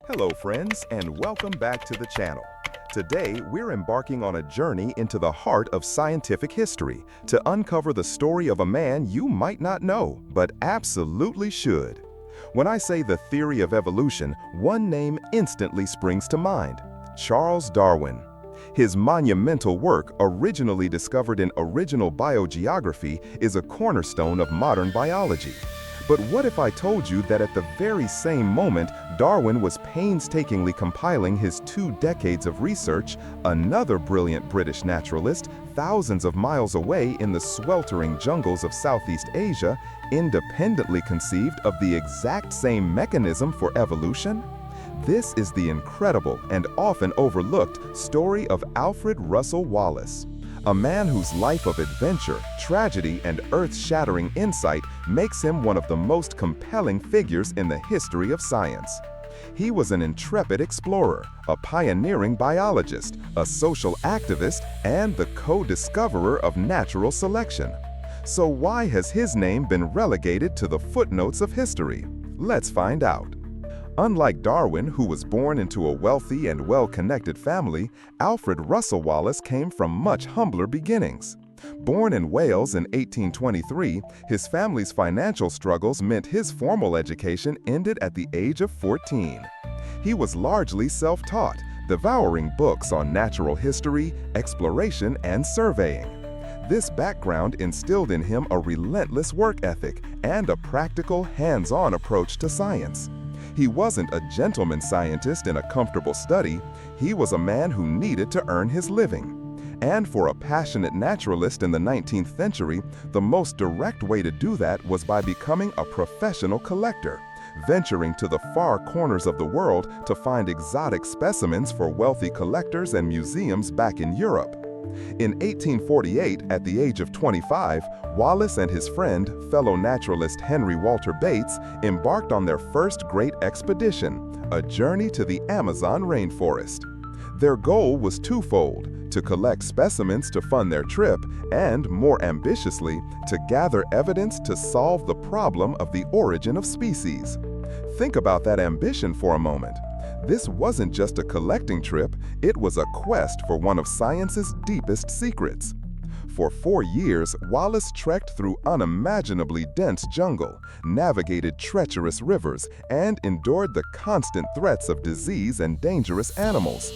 Hello friends, and welcome back to the channel. Today, we're embarking on a journey into the heart of scientific history to uncover the story of a man you might not know, but absolutely should. When I say the theory of evolution, one name instantly springs to mind: Charles Darwin. His monumental work, originally discovered in Original Biogeography, is a cornerstone of modern biology. But what if I told you that at the very same moment Darwin was painstakingly compiling his 2 decades of research, another brilliant British naturalist, thousands of miles away in the sweltering jungles of Southeast Asia, independently conceived of the exact same mechanism for evolution? This is the incredible and often overlooked story of Alfred Russel Wallace, a man whose life of adventure, tragedy, and earth-shattering insight makes him one of the most compelling figures in the history of science. He was an intrepid explorer, a pioneering biologist, a social activist, and the co-discoverer of natural selection. So why has his name been relegated to the footnotes of history? Let's find out. Unlike Darwin, who was born into a wealthy and well-connected family, Alfred Russel Wallace came from much humbler beginnings. Born in Wales in 1823, his family's financial struggles meant his formal education ended at the age of 14. He was largely self-taught, devouring books on natural history, exploration, and surveying. This background instilled in him a relentless work ethic and a practical, hands-on approach to science. He wasn't a gentleman scientist in a comfortable study. He was a man who needed to earn his living. And for a passionate naturalist in the 19th century, the most direct way to do that was by becoming a professional collector, venturing to the far corners of the world to find exotic specimens for wealthy collectors and museums back in Europe. In 1848, at the age of 25, Wallace and his friend, fellow naturalist Henry Walter Bates, embarked on their first great expedition, a journey to the Amazon rainforest. Their goal was twofold: to collect specimens to fund their trip, and, more ambitiously, to gather evidence to solve the problem of the origin of species. Think about that ambition for a moment. This wasn't just a collecting trip, it was a quest for one of science's deepest secrets. For 4 years, Wallace trekked through unimaginably dense jungle, navigated treacherous rivers, and endured the constant threats of disease and dangerous animals.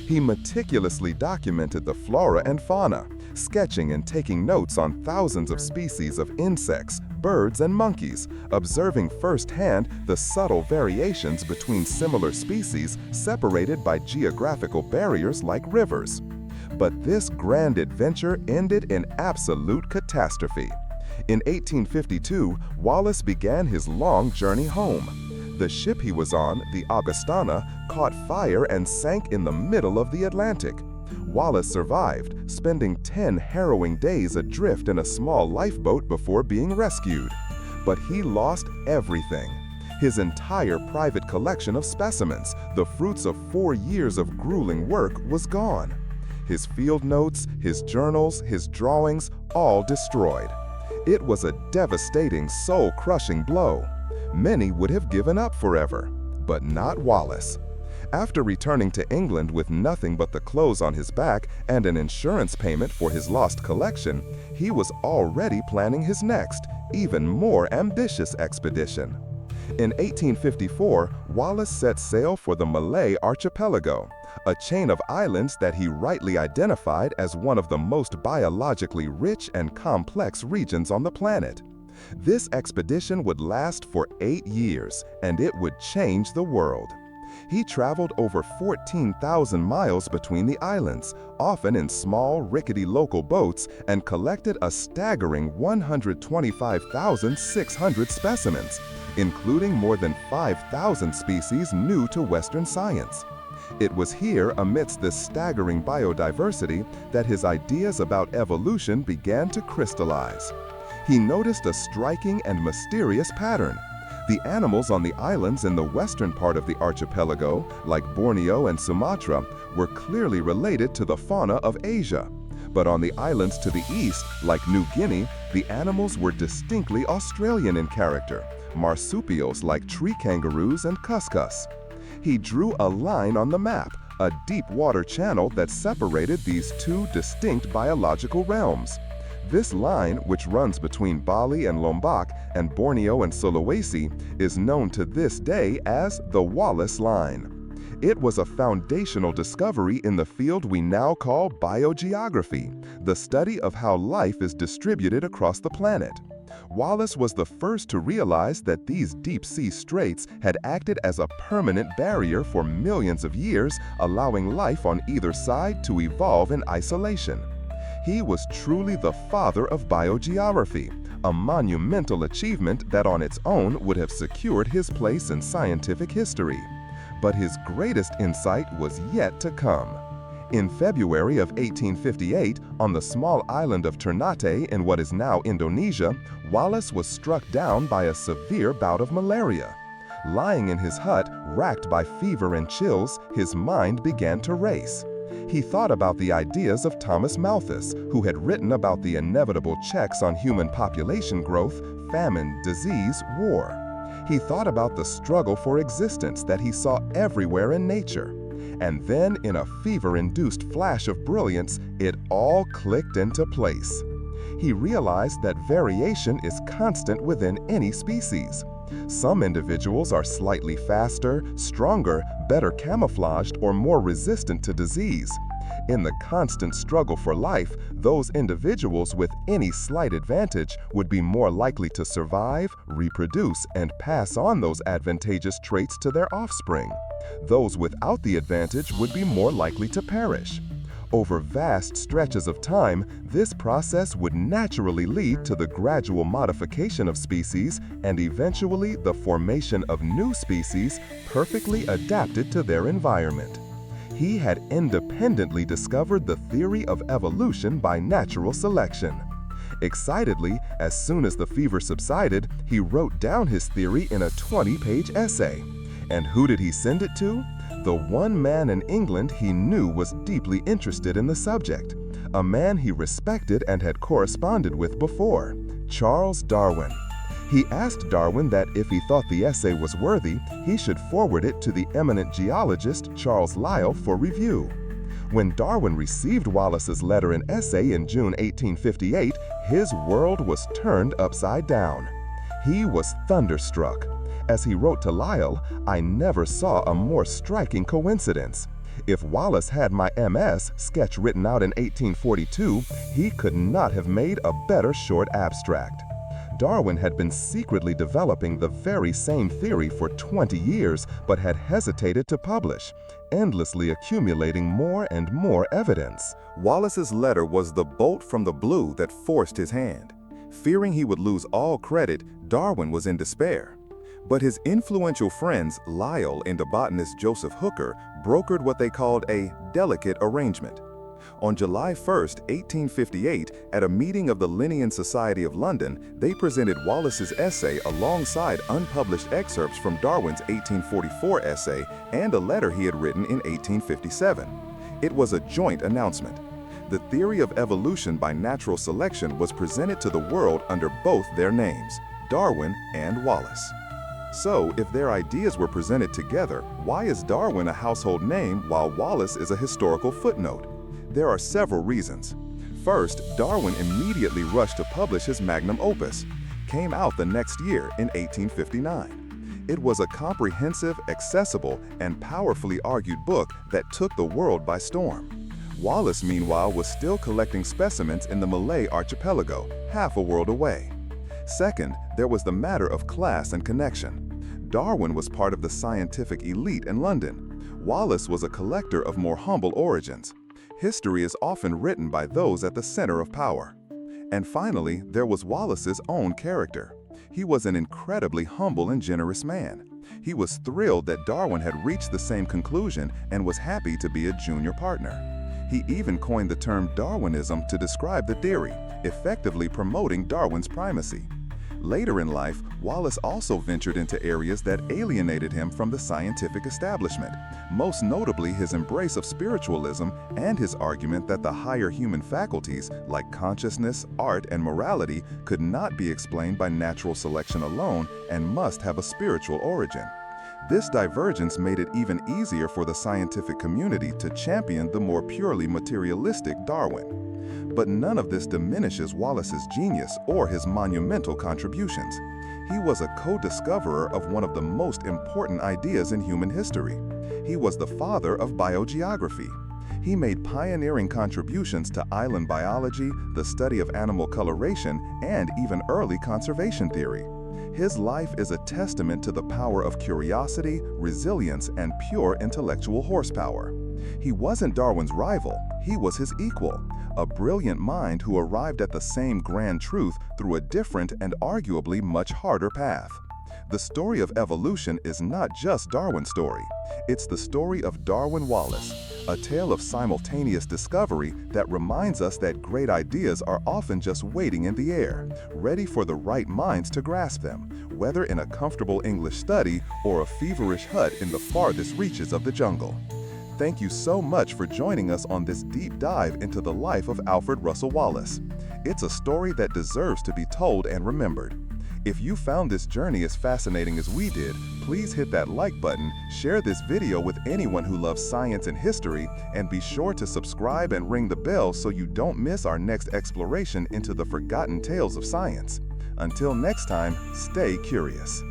He meticulously documented the flora and fauna, sketching and taking notes on thousands of species of insects, birds, and monkeys, observing firsthand the subtle variations between similar species separated by geographical barriers like rivers. But this grand adventure ended in absolute catastrophe. In 1852, Wallace began his long journey home. The ship he was on, the Augustana, caught fire and sank in the middle of the Atlantic. Wallace survived, spending 10 harrowing days adrift in a small lifeboat before being rescued. But he lost everything. His entire private collection of specimens, the fruits of 4 years of grueling work, was gone. His field notes, his journals, his drawings, all destroyed. It was a devastating, soul-crushing blow. Many would have given up forever, but not Wallace. After returning to England with nothing but the clothes on his back and an insurance payment for his lost collection, he was already planning his next, even more ambitious expedition. In 1854, Wallace set sail for the Malay Archipelago, a chain of islands that he rightly identified as one of the most biologically rich and complex regions on the planet. This expedition would last for 8 years, and it would change the world. He traveled over 14,000 miles between the islands, often in small, rickety local boats, and collected a staggering 125,600 specimens, including more than 5,000 species new to Western science. It was here, amidst this staggering biodiversity, that his ideas about evolution began to crystallize. He noticed a striking and mysterious pattern. The animals on the islands in the western part of the archipelago, like Borneo and Sumatra, were clearly related to the fauna of Asia. But on the islands to the east, like New Guinea, the animals were distinctly Australian in character, marsupials like tree kangaroos and cuscus. He drew a line on the map, a deep water channel that separated these two distinct biological realms. This line, which runs between Bali and Lombok and Borneo and Sulawesi, is known to this day as the Wallace Line. It was a foundational discovery in the field we now call biogeography, the study of how life is distributed across the planet. Wallace was the first to realize that these deep-sea straits had acted as a permanent barrier for millions of years, allowing life on either side to evolve in isolation. He was truly the father of biogeography, a monumental achievement that on its own would have secured his place in scientific history. But his greatest insight was yet to come. In February of 1858, on the small island of Ternate in what is now Indonesia, Wallace was struck down by a severe bout of malaria. Lying in his hut, racked by fever and chills, his mind began to race. He thought about the ideas of Thomas Malthus, who had written about the inevitable checks on human population growth, famine, disease, war. He thought about the struggle for existence that he saw everywhere in nature. And then, in a fever-induced flash of brilliance, it all clicked into place. He realized that variation is constant within any species. Some individuals are slightly faster, stronger, better camouflaged, or more resistant to disease. In the constant struggle for life, those individuals with any slight advantage would be more likely to survive, reproduce, and pass on those advantageous traits to their offspring. Those without the advantage would be more likely to perish. Over vast stretches of time, this process would naturally lead to the gradual modification of species and eventually the formation of new species perfectly adapted to their environment. He had independently discovered the theory of evolution by natural selection. Excitedly, as soon as the fever subsided, he wrote down his theory in a 20-page essay. And who did he send it to? The one man in England he knew was deeply interested in the subject, a man he respected and had corresponded with before, Charles Darwin. He asked Darwin that if he thought the essay was worthy, he should forward it to the eminent geologist Charles Lyell for review. When Darwin received Wallace's letter and essay in June 1858, his world was turned upside down. He was thunderstruck. As he wrote to Lyell, "I never saw a more striking coincidence. If Wallace had my MS sketch written out in 1842, he could not have made a better short abstract." Darwin had been secretly developing the very same theory for 20 years, but had hesitated to publish, endlessly accumulating more and more evidence. Wallace's letter was the bolt from the blue that forced his hand. Fearing he would lose all credit, Darwin was in despair. But his influential friends, Lyell and the botanist Joseph Hooker, brokered what they called a delicate arrangement. On July 1, 1858, at a meeting of the Linnean Society of London, they presented Wallace's essay alongside unpublished excerpts from Darwin's 1844 essay and a letter he had written in 1857. It was a joint announcement. The theory of evolution by natural selection was presented to the world under both their names, Darwin and Wallace. So, if their ideas were presented together, why is Darwin a household name while Wallace is a historical footnote? There are several reasons. First, Darwin immediately rushed to publish his magnum opus. Came out the next year in 1859. It was a comprehensive, accessible, and powerfully argued book that took the world by storm. Wallace, meanwhile, was still collecting specimens in the Malay archipelago, half a world away. Second, there was the matter of class and connection. Darwin was part of the scientific elite in London. Wallace was a collector of more humble origins. History is often written by those at the center of power. And finally, there was Wallace's own character. He was an incredibly humble and generous man. He was thrilled that Darwin had reached the same conclusion and was happy to be a junior partner. He even coined the term Darwinism to describe the theory, effectively promoting Darwin's primacy. Later in life, Wallace also ventured into areas that alienated him from the scientific establishment, most notably his embrace of spiritualism and his argument that the higher human faculties, like consciousness, art, and morality, could not be explained by natural selection alone and must have a spiritual origin. This divergence made it even easier for the scientific community to champion the more purely materialistic Darwin. But none of this diminishes Wallace's genius or his monumental contributions. He was a co-discoverer of one of the most important ideas in human history. He was the father of biogeography. He made pioneering contributions to island biology, the study of animal coloration, and even early conservation theory. His life is a testament to the power of curiosity, resilience, and pure intellectual horsepower. He wasn't Darwin's rival, he was his equal, a brilliant mind who arrived at the same grand truth through a different and arguably much harder path. The story of evolution is not just Darwin's story. It's the story of Darwin Wallace, a tale of simultaneous discovery that reminds us that great ideas are often just waiting in the air, ready for the right minds to grasp them, whether in a comfortable English study or a feverish hut in the farthest reaches of the jungle. Thank you so much for joining us on this deep dive into the life of Alfred Russel Wallace. It's a story that deserves to be told and remembered. If you found this journey as fascinating as we did, please hit that like button, share this video with anyone who loves science and history, and be sure to subscribe and ring the bell so you don't miss our next exploration into the forgotten tales of science. Until next time, stay curious.